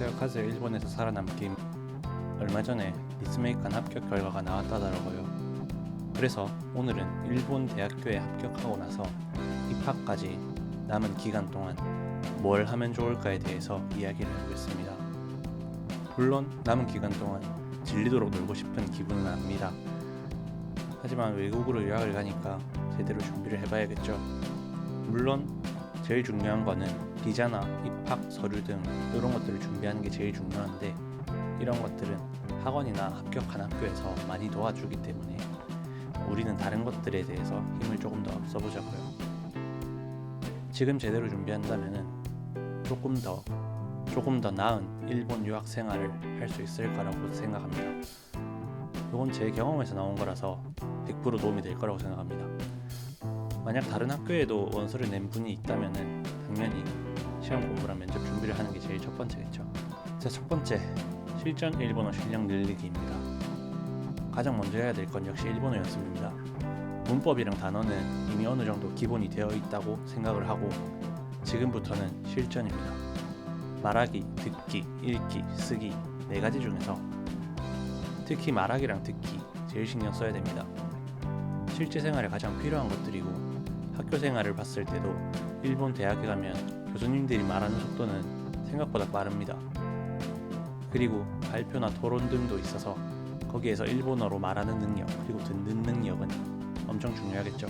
안녕하세요. 카즈요. 일본에서 살아남기. 얼마 전에 리스메이칸 합격 결과가 나왔다더라고요. 그래서 오늘은 일본 대학교에 합격하고 나서 입학까지 남은 기간 동안 뭘 하면 좋을까에 대해서 이야기를 해보겠습니다. 물론 남은 기간 동안 질리도록 놀고 싶은 기분은 압니다. 하지만 외국으로 유학을 가니까 제대로 준비를 해봐야겠죠. 물론 제일 중요한 거는 비자나 입학 서류 등 이런 것들을 준비하는 게 제일 중요한데, 이런 것들은 학원이나 합격한 학교에서 많이 도와주기 때문에 우리는 다른 것들에 대해서 힘을 조금 더 써보자고요. 지금 제대로 준비한다면은 조금 더 나은 일본 유학 생활을 할 수 있을 거라고 생각합니다. 이건 제 경험에서 나온 거라서 100% 도움이 될 거라고 생각합니다. 만약 다른 학교에도 원서를 낸 분이 있다면은 당연히 시험 공부랑 면접 준비를 하는 게 제일 첫 번째겠죠. 자, 첫 번째, 실전 일본어 실력 늘리기입니다. 가장 먼저 해야 될 건 역시 일본어 연습입니다. 문법이랑 단어는 이미 어느 정도 기본이 되어 있다고 생각을 하고, 지금부터는 실전입니다. 말하기, 듣기, 읽기, 쓰기 4가지 중에서 특히 말하기랑 듣기 제일 신경 써야 됩니다. 실제 생활에 가장 필요한 것들이고, 학교 생활을 봤을 때도 일본 대학에 가면 교수님들이 말하는 속도는 생각보다 빠릅니다. 그리고 발표나 토론 등도 있어서 거기에서 일본어로 말하는 능력 그리고 듣는 능력은 엄청 중요하겠죠.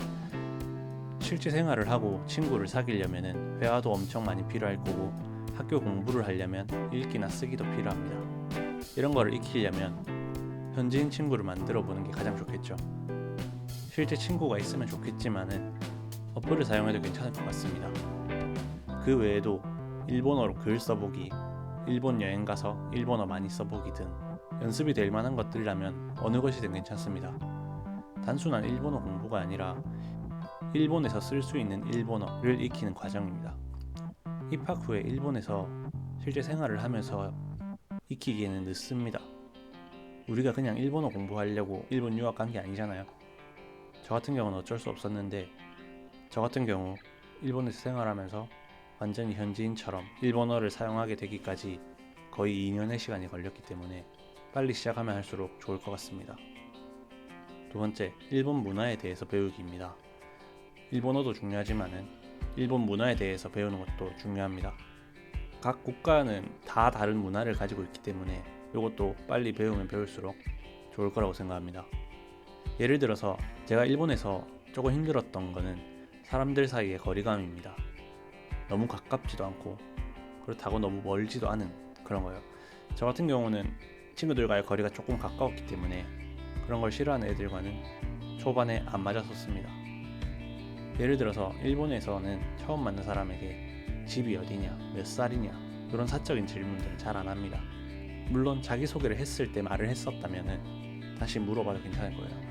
실제 생활을 하고 친구를 사귀려면 회화도 엄청 많이 필요할 거고, 학교 공부를 하려면 읽기나 쓰기도 필요합니다. 이런 거를 익히려면 현지인 친구를 만들어 보는 게 가장 좋겠죠. 실제 친구가 있으면 좋겠지만은 어플을 사용해도 괜찮을 것 같습니다. 그 외에도 일본어로 글 써보기, 일본 여행 가서 일본어 많이 써보기 등 연습이 될 만한 것들이라면 어느 것이든 괜찮습니다. 단순한 일본어 공부가 아니라 일본에서 쓸 수 있는 일본어를 익히는 과정입니다. 입학 후에 일본에서 실제 생활을 하면서 익히기에는 늦습니다. 우리가 그냥 일본어 공부하려고 일본 유학 간 게 아니잖아요. 저 같은 경우는 어쩔 수 없었는데, 저 같은 경우 일본에서 생활하면서 완전히 현지인처럼 일본어를 사용하게 되기까지 거의 2년의 시간이 걸렸기 때문에 빨리 시작하면 할수록 좋을 것 같습니다. 두 번째, 일본 문화에 대해서 배우기입니다. 일본어도 중요하지만은 일본 문화에 대해서 배우는 것도 중요합니다. 각 국가는 다 다른 문화를 가지고 있기 때문에 이것도 빨리 배우면 배울수록 좋을 거라고 생각합니다. 예를 들어서 제가 일본에서 조금 힘들었던 거는 사람들 사이의 거리감입니다. 너무 가깝지도 않고 그렇다고 너무 멀지도 않은 그런 거예요. 저 같은 경우는 친구들과의 거리가 조금 가까웠기 때문에 그런 걸 싫어하는 애들과는 초반에 안 맞았었습니다. 예를 들어서 일본에서는 처음 만난 사람에게 집이 어디냐, 몇 살이냐 이런 사적인 질문들을 잘 안 합니다. 물론 자기소개를 했을 때 말을 했었다면은 다시 물어봐도 괜찮을 거예요.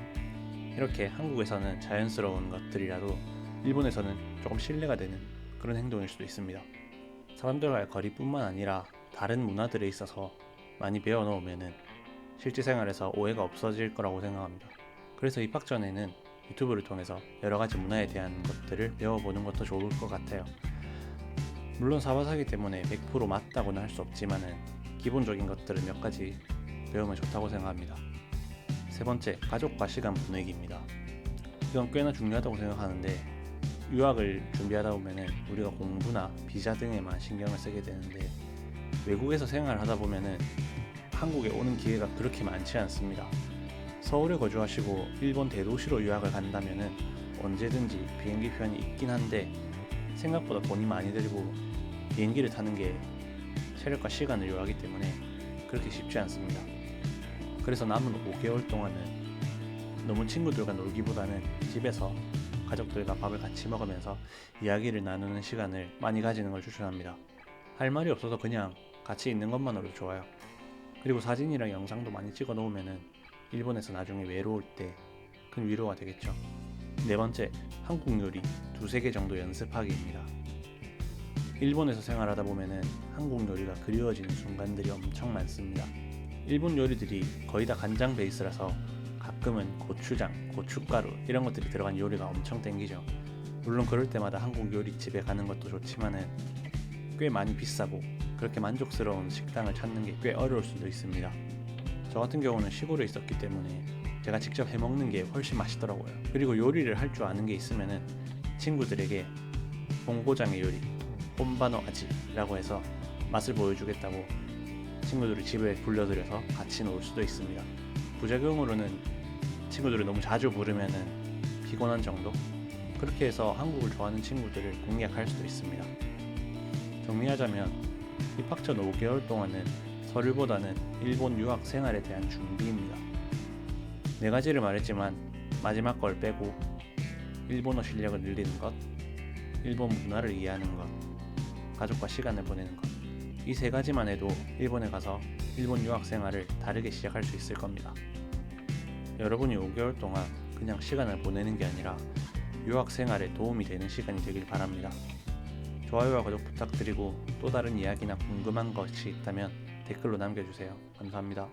이렇게 한국에서는 자연스러운 것들이라도 일본에서는 조금 신뢰가 되는 그런 행동일 수도 있습니다. 사람들과의 거리뿐만 아니라 다른 문화들에 있어서 많이 배워놓으면 실제 생활에서 오해가 없어질 거라고 생각합니다. 그래서 입학 전에는 유튜브를 통해서 여러 가지 문화에 대한 것들을 배워보는 것도 좋을 것 같아요. 물론 사바사기 때문에 100% 맞다고는 할 수 없지만은 기본적인 것들은 몇 가지 배우면 좋다고 생각합니다. 세 번째, 가족과 시간 보내기입니다. 이건 꽤나 중요하다고 생각하는데, 유학을 준비하다 보면은 우리가 공부나 비자 등에만 신경을 쓰게 되는데, 외국에서 생활을 하다 보면은 한국에 오는 기회가 그렇게 많지 않습니다. 서울에 거주하시고 일본 대도시로 유학을 간다면은 언제든지 비행기 편이 있긴 한데, 생각보다 돈이 많이 들고 비행기를 타는 게 체력과 시간을 요하기 때문에 그렇게 쉽지 않습니다. 그래서 남은 5개월 동안은 너무 친구들과 놀기보다는 집에서 가족들과 밥을 같이 먹으면서 이야기를 나누는 시간을 많이 가지는 걸 추천합니다. 할 말이 없어서 그냥 같이 있는 것만으로도 좋아요. 그리고 사진이랑 영상도 많이 찍어 놓으면은 일본에서 나중에 외로울 때 큰 위로가 되겠죠. 네 번째, 한국 요리 2-3개 정도 연습하기입니다. 일본에서 생활하다 보면은 한국 요리가 그리워지는 순간들이 엄청 많습니다. 일본 요리들이 거의 다 간장 베이스라서 가끔은 고추장, 고춧가루 이런 것들이 들어간 요리가 엄청 땡기죠. 물론 그럴 때마다 한국 요리집에 가는 것도 좋지만은 꽤 많이 비싸고 그렇게 만족스러운 식당을 찾는 게 꽤 어려울 수도 있습니다. 저 같은 경우는 시골에 있었기 때문에 제가 직접 해먹는 게 훨씬 맛있더라고요. 그리고 요리를 할 줄 아는 게 있으면은 친구들에게 본고장의 요리, 혼바노 아지라고 해서 맛을 보여주겠다고 친구들을 집에 불러들여서 같이 놀 수도 있습니다. 부작용으로는 친구들을 너무 자주 부르면은 피곤한 정도? 그렇게 해서 한국을 좋아하는 친구들을 공략할 수도 있습니다. 정리하자면 입학 전 5개월 동안은 서류보다는 일본 유학 생활에 대한 준비입니다. 4가지를 말했지만 마지막 걸 빼고 일본어 실력을 늘리는 것, 일본 문화를 이해하는 것, 가족과 시간을 보내는 것, 이 3가지만 해도 일본에 가서 일본 유학 생활을 다르게 시작할 수 있을 겁니다. 여러분이 5개월 동안 그냥 시간을 보내는 게 아니라 유학 생활에 도움이 되는 시간이 되길 바랍니다. 좋아요와 구독 부탁드리고 또 다른 이야기나 궁금한 것이 있다면 댓글로 남겨주세요. 감사합니다.